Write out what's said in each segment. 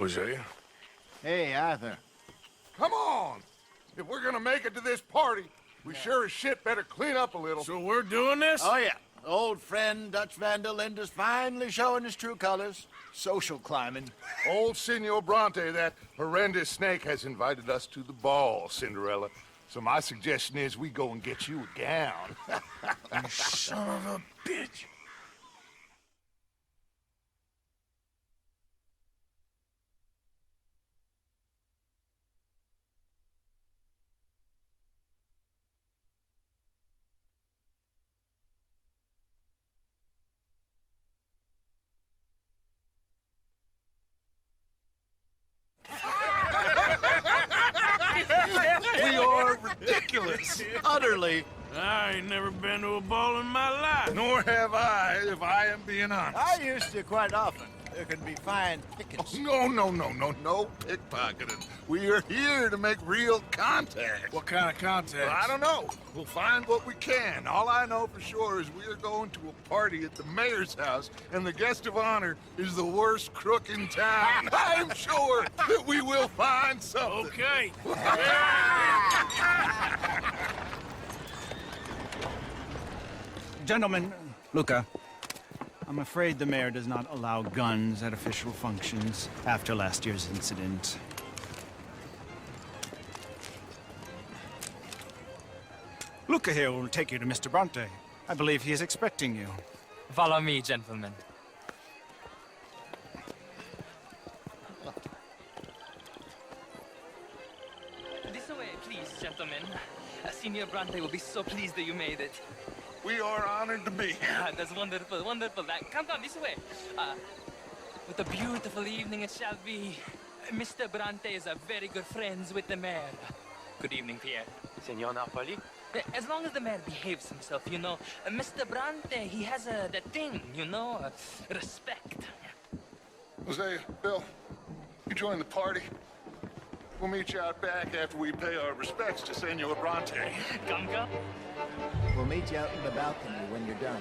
Jose? Hey, Arthur. Come on! If we're gonna make it to this party, we sure as shit better clean up a little. So we're doing this? Oh, yeah. Old friend Dutch Van der Linde's finally showing his true colors. Social climbing. Old Senor Bronte, that horrendous snake, has invited us to the ball, Cinderella. So my suggestion is we go and get you a gown. You son of a bitch. We are ridiculous. Utterly. I ain't never been to a ball in my life. Nor have I, if I am being honest. I used to quite often. There can be fine pickings. No pickpocketing. We are here to make real contact. What kind of contact? Well, I don't know. We'll find what we can. All I know for sure is we are going to a party at the mayor's house, and the guest of honor is the worst crook in town. I'm sure that we will find something. Okay. Gentlemen, Luca, I'm afraid the mayor does not allow guns at official functions after last year's incident. Luca here will take you to Mr. Bronte. I believe he is expecting you. Follow me, gentlemen. This way, please, gentlemen. Senior Bronte will be so pleased that you made it. We are honored to be here. That's wonderful, wonderful. Come this way. What a beautiful evening it shall be. Mr. Bronte is a very good friends with the mayor. Good evening, Pierre. Senor Napoli? As long as the mayor behaves himself, you know. Mr. Bronte, he has that thing, you know, respect. Jose, Bill, you join the party. We'll meet you out back after we pay our respects to Senor Bronte. Come. We'll meet you out in the balcony when you're done.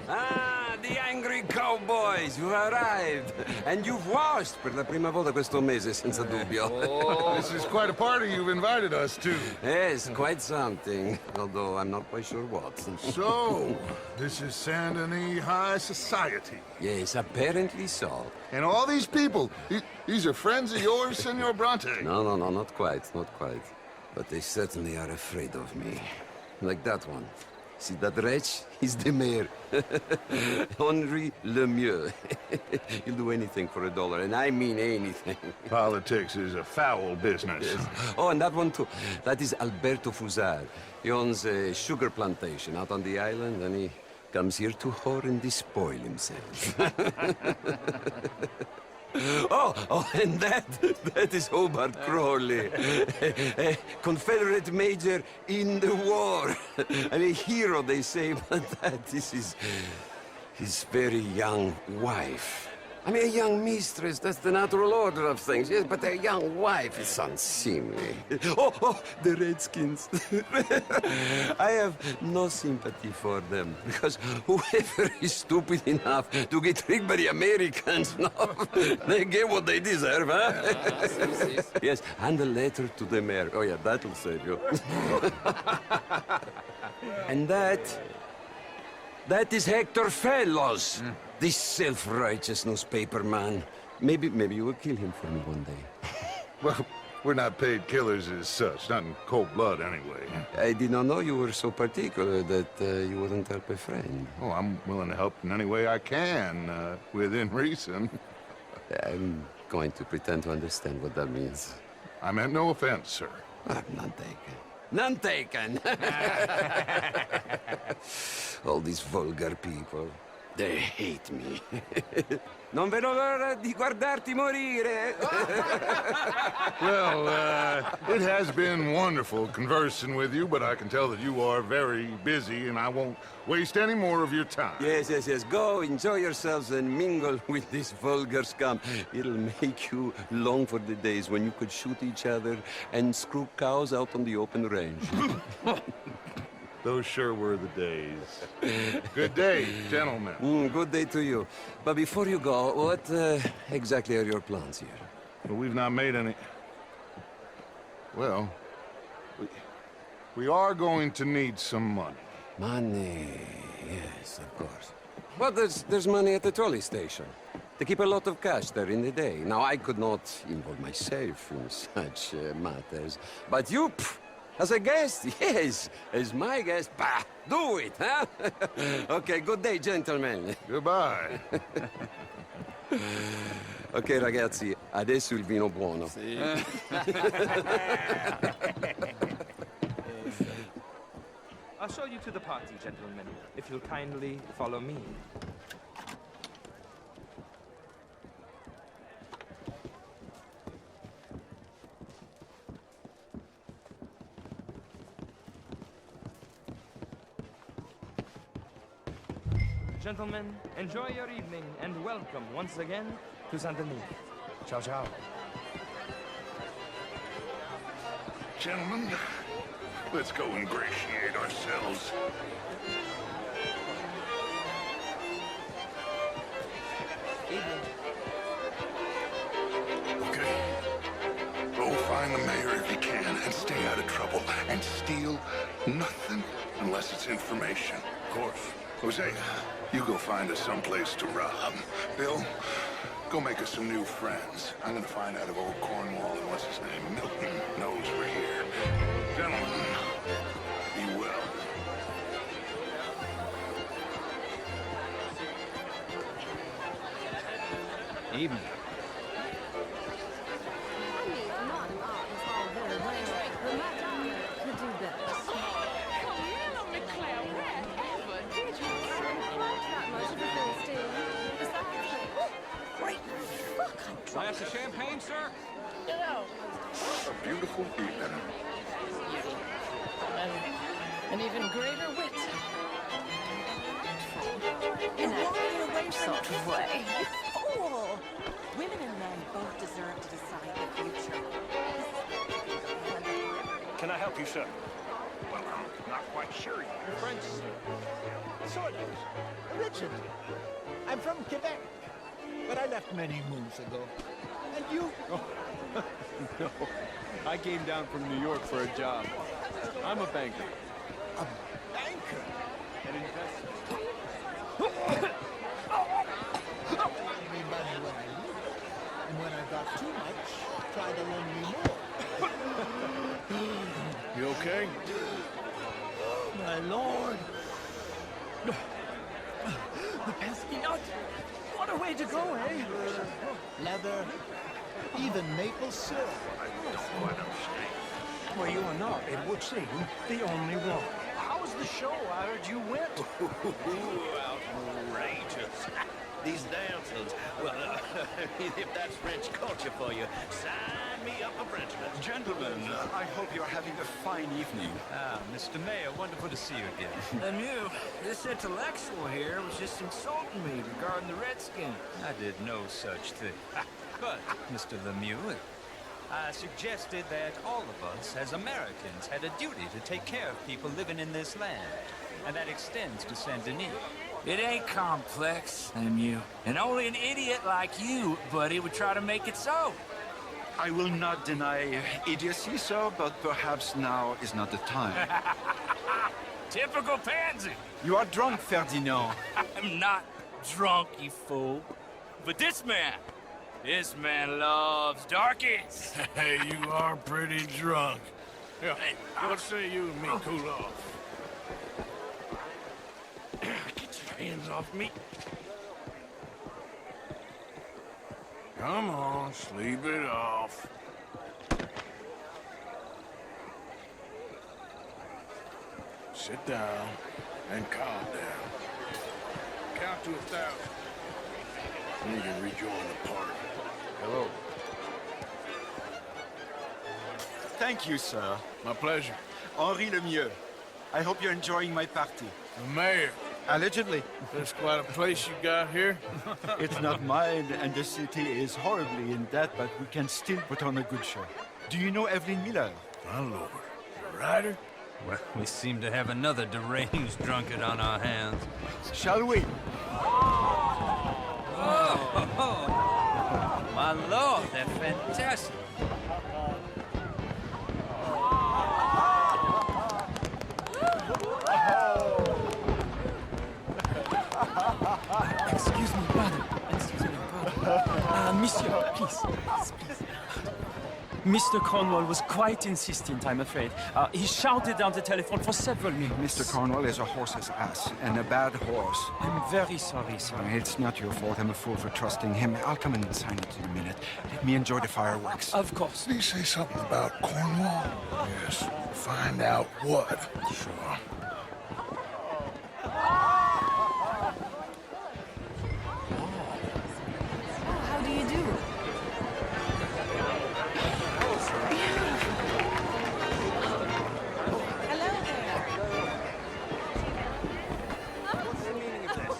Ah, the angry cowboys, you arrived. And you've washed per la prima volta questo mese, senza dubbio. This is quite a party you've invited us to. Yes, quite something. Although I'm not quite sure what. So, this is Saint Denis High Society. Yes, apparently so. And all these people, these are friends of yours, Senor Bronte? No, not quite, not quite. But they certainly are afraid of me. Like that one. See that wretch? He's the mayor. Henri Lemieux. He'll do anything for $1, and I mean anything. Politics is a foul business. Yes. Oh, and that one too. That is Alberto Fusar. He owns a sugar plantation out on the island, and he comes here to whore and despoil himself. Oh, and that is Hobart Crawley, a Confederate major in the war. I mean, a hero, they say, but that is his very young wife. I mean, a young mistress, that's the natural order of things, yes, but a young wife is unseemly. Oh, the Redskins. I have no sympathy for them, because whoever is stupid enough to get tricked by the Americans, no, they get what they deserve, huh? Yes, and a letter to the mayor. Oh, yeah, that'll save you. And that is Hector Fellows. This self-righteous newspaper man. Maybe you will kill him for me one day. Well, we're not paid killers as such, not in cold blood anyway. I did not know you were so particular that you wouldn't help a friend. Oh, I'm willing to help in any way I can, within reason. I'm going to pretend to understand what that means. I meant no offense, sir. None taken. None taken! All these vulgar people. They hate me. Non vedo l'ora di guardarti morire. Well, it has been wonderful conversing with you, but I can tell that you are very busy, and I won't waste any more of your time. Yes, yes, yes. Go, enjoy yourselves and mingle with this vulgar scum. It'll make you long for the days when you could shoot each other and screw cows out on the open range. Those sure were the days. Good day, gentlemen. Good day to you. But before you go, what exactly are your plans here? Well, we've not made any... Well, we are going to need some money. Money, yes, of course. But there's money at the trolley station. They keep a lot of cash there in the day. Now, I could not involve myself in such matters. But you, as a guest, yes, as my guest, bah, do it, huh? Okay, good day, gentlemen. Goodbye. Ok, ragazzi, adesso il vino buono. I'll show you to the party, gentlemen, if you'll kindly follow me. Gentlemen, enjoy your evening and welcome once again to Saint Denis. Ciao, ciao. Gentlemen, let's go ingratiate ourselves. Okay. Go find the mayor if you can and stay out of trouble. And steal nothing unless it's information. Of course. Jose, you go find us someplace to rob. Bill, go make us some new friends. I'm gonna find out if old Cornwall and what's his name, Milton, knows we're here. Gentlemen, be well. Evening. I mean, not an art is all very well, but my daughter could do better. Not much of a Philistine. Besides, great fuck, I'm Glass of champagne, sir? A beautiful evening. an even greater wit. In a warrior sort of way. You fool! Women and men both deserve to decide their future. Can I help you, sir? Well, I'm not quite sure yet. You're French, sir. Sort of. Originally. I'm from Quebec, but I left many moons ago. And you? No, I came down from New York for a job. I'm a banker. A banker? An investor. Give me money when I need it. And when I got too much, try to lend me more. You okay? Oh, my lord. The pesky nut. What a way to go, eh? Leather, even maple syrup. Well, you are not, it would seem, the only one. How was the show? I heard you went. Outrageous. These dancers. Well, if that's French culture for you, sign me up for Frenchman. Gentlemen, I hope you're having a fine evening. Ah, Mr. Mayor, wonderful to see you again. And you, this intellectual here was just insulting me regarding the Redskin. I did no such thing. But, Mr. Lemieux, I suggested that all of us, as Americans, had a duty to take care of people living in this land. And that extends to Saint Denis. It ain't complex, you. And only an idiot like you, buddy, would try to make it so. I will not deny idiocy, sir, but perhaps now is not the time. Typical pansy. You are drunk, Ferdinand. I'm not drunk, you fool. But this man loves darkies. Hey, you are pretty drunk. Here, what say you and me cool off? Get your hands off me. Come on, sleep it off. Sit down and calm down. Count to 1,000. You can rejoin the party. Hello. Thank you, sir. My pleasure. Henri Lemieux. I hope you're enjoying my party. The mayor. Allegedly. That's quite a place you got here. It's not mine, and the city is horribly in debt, but we can still put on a good show. Do you know Evelyn Miller? My lord. The writer? Well, we seem to have another deranged drunkard on our hands. Shall we? Oh, my lord, they're fantastic. Excuse me, brother. Excuse me, brother. Monsieur, please. Please. Mr. Cornwall was quite insistent, I'm afraid. He shouted down the telephone for several minutes. Mr. Cornwall is a horse's ass, and a bad horse. I'm very sorry, sir. It's not your fault. I'm a fool for trusting him. I'll come in and sign it in a minute. Let me enjoy the fireworks. Of course. Did he say something about Cornwall? Yes. Find out what. Sure. How do you do? Hello there. What's the meaning of this?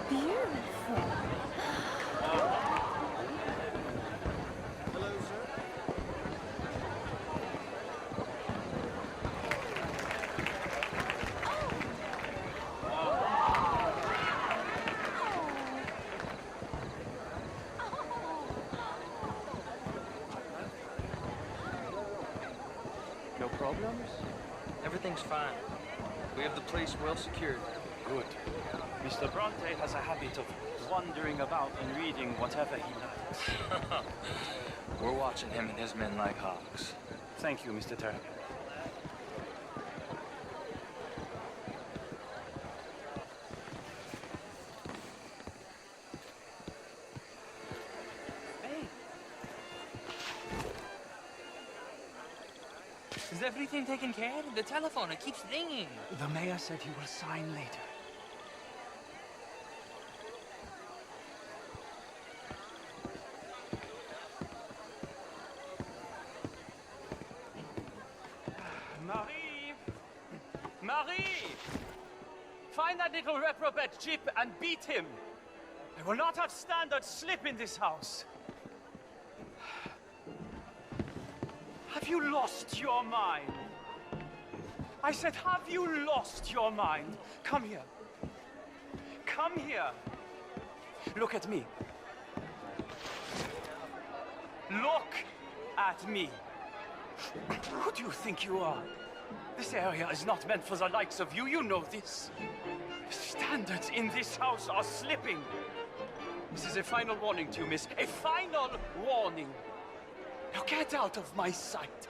Beautiful. Hello, sir. No problems? Everything's fine. We have the place well secured. Good. Mr. Bronte has a habit of wandering about and reading whatever he likes. We're watching him and his men like hawks. Thank you, Mr. Turner. Is everything taken care of? The telephone, it keeps ringing. The mayor said he will sign later. Marie! Marie! Find that little reprobate Chip and beat him. I will not have standard slip in this house. Have you lost your mind? I said, have you lost your mind? Come here. Come here. Look at me. Look at me. Who do you think you are? This area is not meant for the likes of you. You know this. Standards in this house are slipping. This is a final warning to you, miss. A final warning. Now get out of my sight.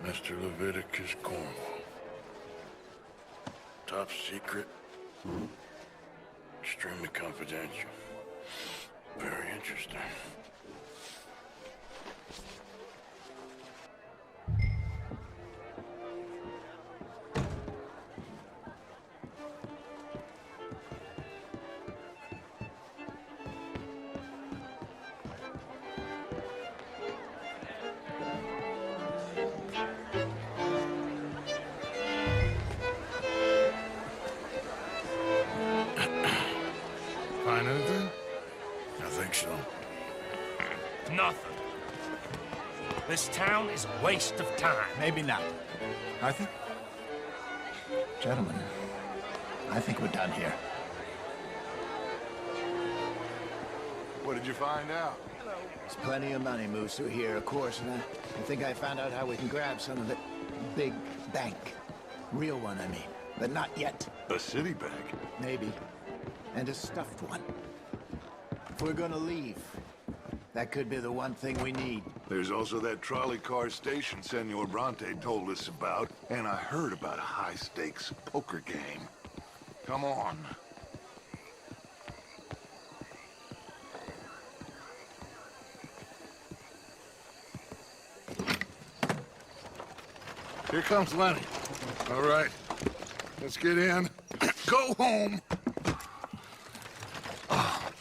Mr. Leviticus Cornwall. Top secret. Extremely confidential. Very interesting. nothing. This town is a waste of time. Maybe not. Arthur? Gentlemen, I think we're done here. What did you find out? There's plenty of money moves through here, of course, and I think I found out how we can grab some of it. Big bank. Real one, I mean. But not yet. A city bank? Maybe. And a stuffed one. If we're gonna leave, that could be the one thing we need. There's also that trolley car station Senor Bronte told us about, and I heard about a high-stakes poker game. Come on. Here comes Lenny. All right, let's get in. Go home.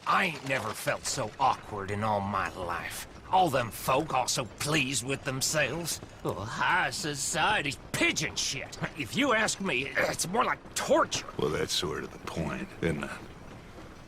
I ain't never felt so awkward in all my life. All them folk all so pleased with themselves. Oh, high society's pigeon shit. If you ask me, it's more like torture. Well, that's sort of the point, isn't it?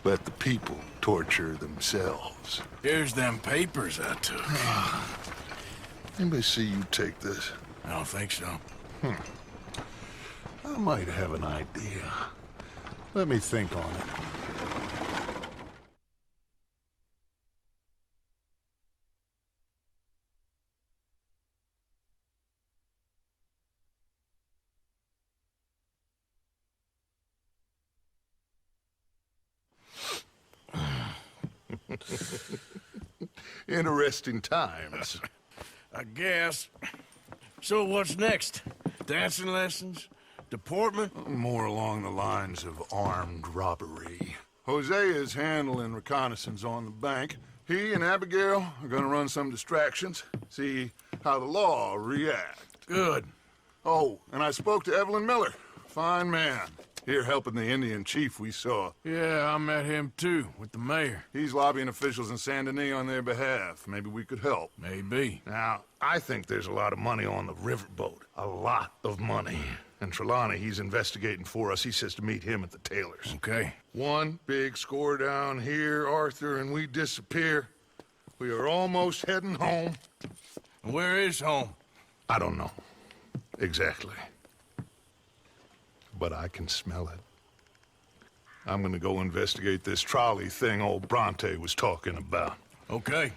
Let the people torture themselves. Here's them papers I took. Anybody see you take this? I don't think so. I might have an idea. Let me think on it. Interesting times. I guess. So what's next? Dancing lessons? Deportment? More along the lines of armed robbery. Hosea is handling reconnaissance on the bank. He and Abigail are gonna run some distractions, see how the law reacts. Good. Oh, and I spoke to Evelyn Miller. Fine man. Here helping the Indian chief we saw. Yeah, I met him too, with the mayor. He's lobbying officials in Saint Denis on their behalf. Maybe we could help. Maybe. Now, I think there's a lot of money on the riverboat. A lot of money. And Trelawney, he's investigating for us. He says to meet him at the Taylor's. Okay. One big score down here, Arthur, and we disappear. We are almost heading home. Where is home? I don't know. Exactly. But I can smell it. I'm gonna go investigate this trolley thing old Bronte was talking about. Okay.